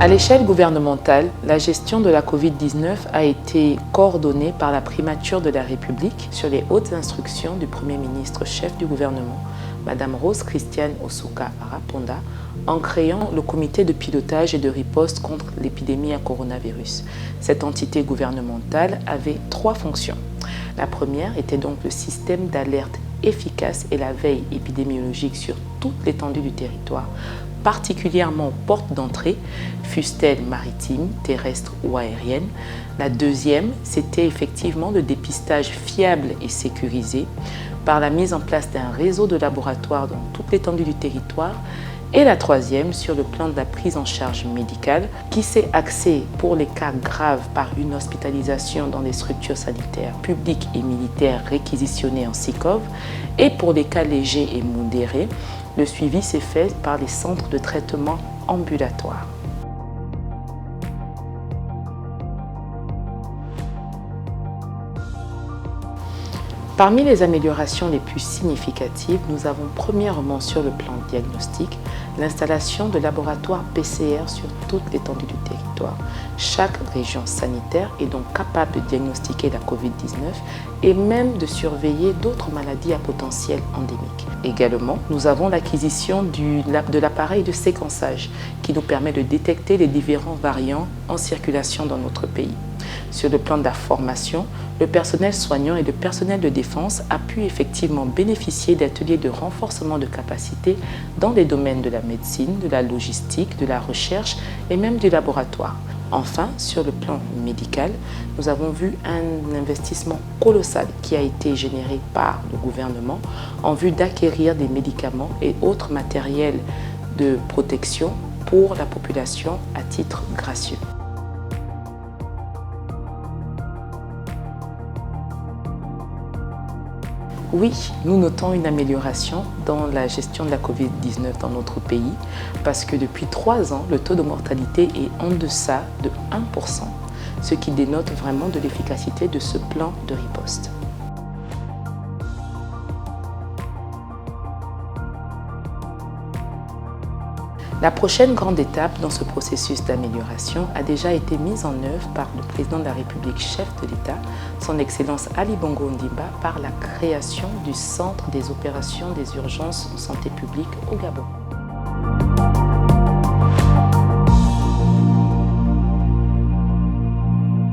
À l'échelle gouvernementale, la gestion de la Covid-19 a été coordonnée par la primature de la République sur les hautes instructions du Premier ministre chef du gouvernement, Mme Rose Christiane Osuka Araponda, en créant le comité de pilotage et de riposte contre l'épidémie à coronavirus. Cette entité gouvernementale avait 3 fonctions. La première était donc le système d'alerte efficace et la veille épidémiologique sur toute l'étendue du territoire, particulièrement aux portes d'entrée, fussent-elles maritimes, terrestres ou aériennes. La deuxième, c'était effectivement le dépistage fiable et sécurisé par la mise en place d'un réseau de laboratoires dans toute l'étendue du territoire. Et la troisième, sur le plan de la prise en charge médicale, qui s'est axée pour les cas graves par une hospitalisation dans des structures sanitaires publiques et militaires réquisitionnées en SICOV, et pour les cas légers et modérés, le suivi s'est fait par les centres de traitement ambulatoires. Parmi les améliorations les plus significatives, nous avons premièrement sur le plan diagnostic l'installation de laboratoires PCR sur toute l'étendue du territoire. Chaque région sanitaire est donc capable de diagnostiquer la Covid-19 et même de surveiller d'autres maladies à potentiel endémique. Également, nous avons l'acquisition de l'appareil de séquençage qui nous permet de détecter les différents variants en circulation dans notre pays. Sur le plan de la formation, le personnel soignant et le personnel de défense a pu effectivement bénéficier d'ateliers de renforcement de capacité dans les domaines de la médecine, de la logistique, de la recherche et même du laboratoire. Enfin, sur le plan médical, nous avons vu un investissement colossal qui a été généré par le gouvernement en vue d'acquérir des médicaments et autres matériels de protection pour la population à titre gracieux. Oui, nous notons une amélioration dans la gestion de la Covid-19 dans notre pays parce que depuis 3 ans, le taux de mortalité est en deçà de 1%, ce qui dénote vraiment de l'efficacité de ce plan de riposte. La prochaine grande étape dans ce processus d'amélioration a déjà été mise en œuvre par le président de la République, chef de l'État, son Excellence Ali Bongo Ondimba, par la création du Centre des opérations des urgences en santé publique au Gabon.